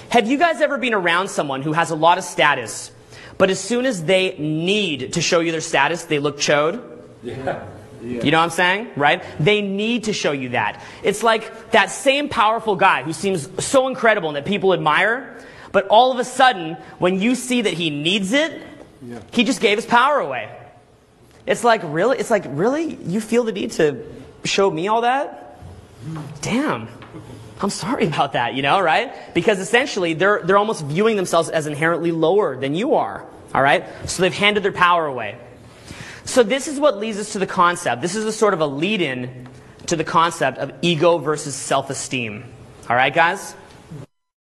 Have you guys ever been around someone who has a lot of status, but as soon as they need to show you their status, they look chode? Yeah. You know what I'm saying? Right? They need to show you that. It's like that same powerful guy who seems so incredible and that people admire, but all of a sudden, when you see that he needs it, he just gave his power away. It's like, really? It's like, really? You feel the need to show me all that? Damn. I'm sorry about that, right? Because essentially, they're almost viewing themselves as inherently lower than you are, all right? So they've handed their power away. So this is what leads us to the concept. This is a sort of a lead-in to the concept of ego versus self-esteem. All right, guys?